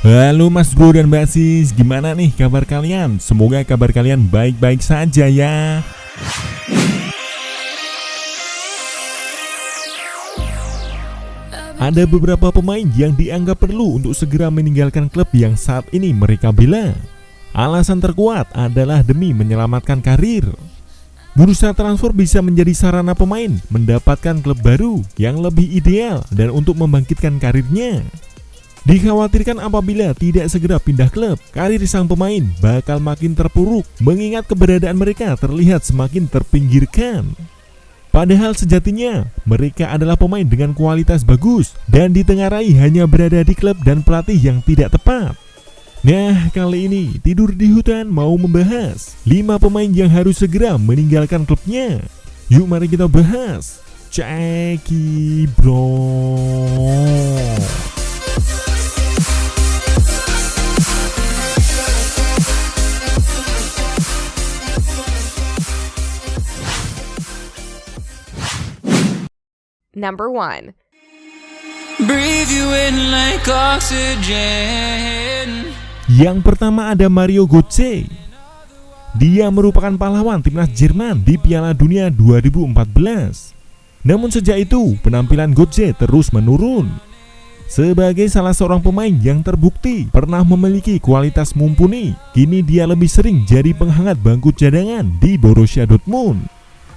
Halo Mas Bro dan Mbak Sis, gimana nih kabar kalian? Semoga kabar kalian baik-baik saja ya. Ada beberapa pemain yang dianggap perlu untuk segera meninggalkan klub yang saat ini mereka bela. Alasan terkuat adalah demi menyelamatkan karir. Bursa transfer bisa menjadi sarana pemain mendapatkan klub baru yang lebih ideal dan untuk membangkitkan karirnya. Dikhawatirkan apabila tidak segera pindah klub, karir sang pemain bakal makin terpuruk mengingat keberadaan mereka terlihat semakin terpinggirkan. Padahal sejatinya mereka adalah pemain dengan kualitas bagus dan ditengarai hanya berada di klub dan pelatih yang tidak tepat. Nah, kali ini Tidur di Hutan mau membahas 5 pemain yang harus segera meninggalkan klubnya. Yuk mari kita bahas. Ceki bro. Number 1. Breathe you in like oxygen. Yang pertama ada Mario Götze. Dia merupakan pahlawan timnas Jerman di Piala Dunia 2014. Namun sejak itu penampilan Götze terus menurun. Sebagai salah seorang pemain yang terbukti pernah memiliki kualitas mumpuni, kini dia lebih sering jadi penghangat bangku cadangan di Borussia Dortmund.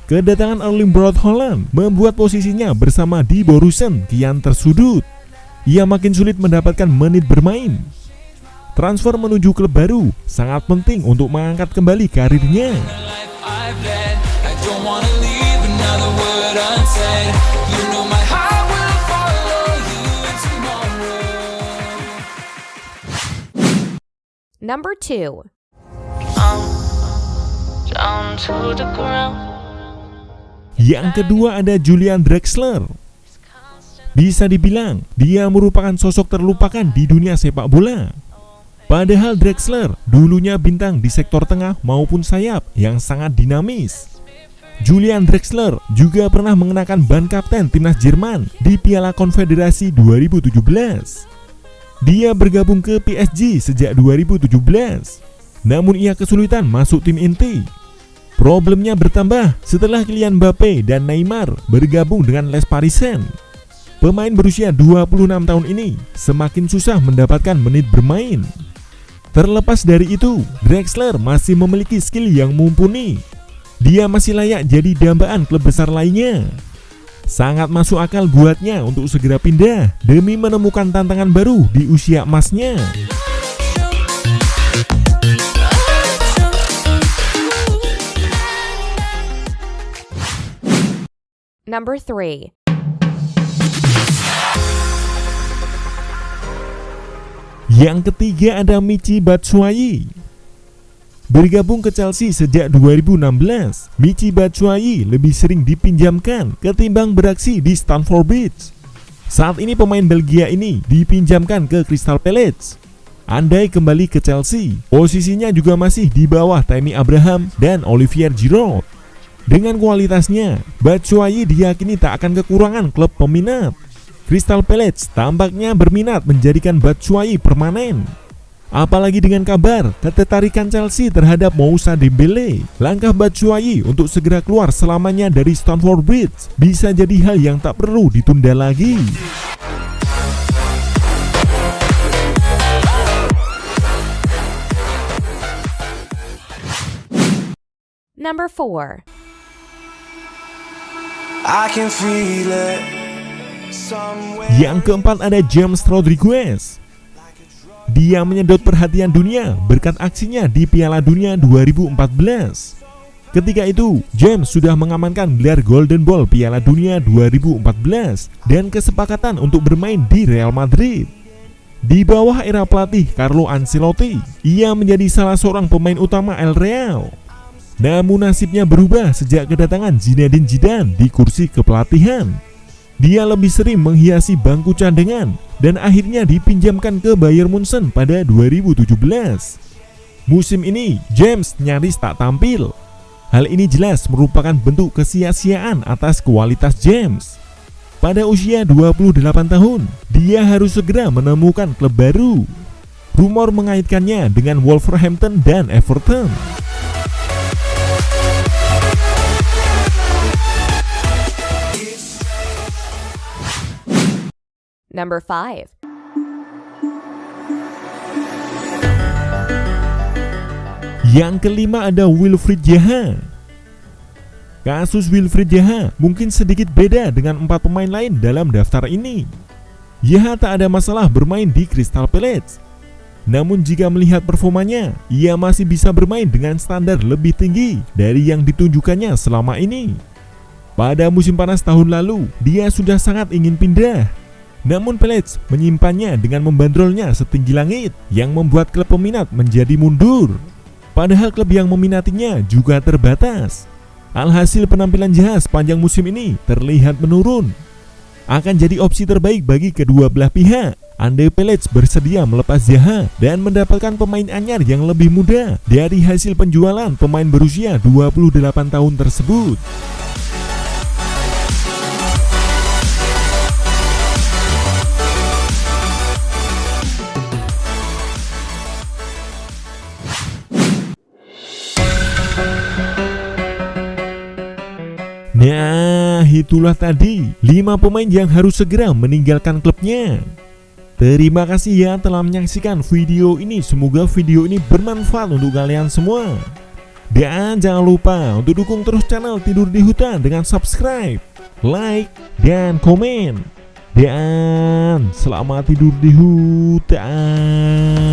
Kedatangan Erling Braut Haaland membuat posisinya bersama Di Borussen kian tersudut. Ia makin sulit mendapatkan menit bermain. Transfer menuju klub baru sangat penting untuk mengangkat kembali karirnya. Number 2. Down to the ground. Yang kedua ada Julian Draxler. Bisa dibilang dia merupakan sosok terlupakan di dunia sepak bola. Padahal Draxler dulunya bintang di sektor tengah maupun sayap yang sangat dinamis. Julian Draxler juga pernah mengenakan ban kapten timnas Jerman di Piala Konfederasi 2017. Dia bergabung ke PSG sejak 2017. Namun ia kesulitan masuk tim inti. Problemnya bertambah setelah Kylian Mbappe dan Neymar bergabung dengan Les Parisiens. Pemain berusia 26 tahun ini semakin susah mendapatkan menit bermain. Terlepas dari itu, Draxler masih memiliki skill yang mumpuni. Dia masih layak jadi dambaan klub besar lainnya. Sangat masuk akal buatnya untuk segera pindah demi menemukan tantangan baru di usia emasnya. Number 3. Yang ketiga ada Michy Batshuayi. Bergabung ke Chelsea sejak 2016, Michy Batshuayi lebih sering dipinjamkan ketimbang beraksi di Stamford Bridge. Saat ini pemain Belgia ini dipinjamkan ke Crystal Palace. Andai kembali ke Chelsea, posisinya juga masih di bawah Tammy Abraham dan Olivier Giroud. Dengan kualitasnya, Batshuayi diyakini tak akan kekurangan klub peminat. Crystal Palace tampaknya berminat menjadikan Batshuayi permanen. Apalagi dengan kabar ketertarikan Chelsea terhadap Moussa Dembele, langkah Batshuayi untuk segera keluar selamanya dari Stamford Bridge bisa jadi hal yang tak perlu ditunda lagi. Number 4. I can feel it somewhere. Yang keempat ada James Rodriguez. Dia menyedot perhatian dunia berkat aksinya di Piala Dunia 2014. Ketika itu, James sudah mengamankan gelar Golden Ball Piala Dunia 2014 dan kesepakatan untuk bermain di Real Madrid. Di bawah era pelatih Carlo Ancelotti, ia menjadi salah seorang pemain utama El Real. Namun nasibnya berubah sejak kedatangan Zinedine Zidane di kursi kepelatihan. Dia lebih sering menghiasi bangku cadangan dan akhirnya dipinjamkan ke Bayern Munchen pada 2017. Musim ini James nyaris tak tampil. Hal ini jelas merupakan bentuk kesia-siaan atas kualitas James. Pada usia 28 tahun, dia harus segera menemukan klub baru. rumor mengaitkannya dengan Wolverhampton dan Everton. Number 5. Yang kelima ada Wilfried Zaha. Kasus Wilfried Zaha mungkin sedikit beda dengan 4 pemain lain dalam daftar ini. Zaha tak ada masalah bermain di Crystal Palace. Namun jika melihat performanya, ia masih bisa bermain dengan standar lebih tinggi dari yang ditunjukkannya selama ini. Pada musim panas tahun lalu, dia sudah sangat ingin pindah. Namun Palace menyimpannya dengan membandrolnya setinggi langit yang membuat klub peminat menjadi mundur. Padahal klub yang meminatinya juga terbatas. Alhasil penampilan Zaha sepanjang musim ini terlihat menurun. Akan jadi opsi terbaik bagi kedua belah pihak andai Palace bersedia melepas Zaha dan mendapatkan pemain anyar yang lebih muda dari hasil penjualan pemain berusia 28 tahun tersebut. Nah, itulah tadi 5 pemain yang harus segera meninggalkan klubnya. Terima kasih ya telah menyaksikan video ini. Semoga video ini bermanfaat untuk kalian semua. Dan jangan lupa untuk dukung terus channel Tidur di Hutan dengan subscribe, like, dan komen. Dan selamat tidur di hutan.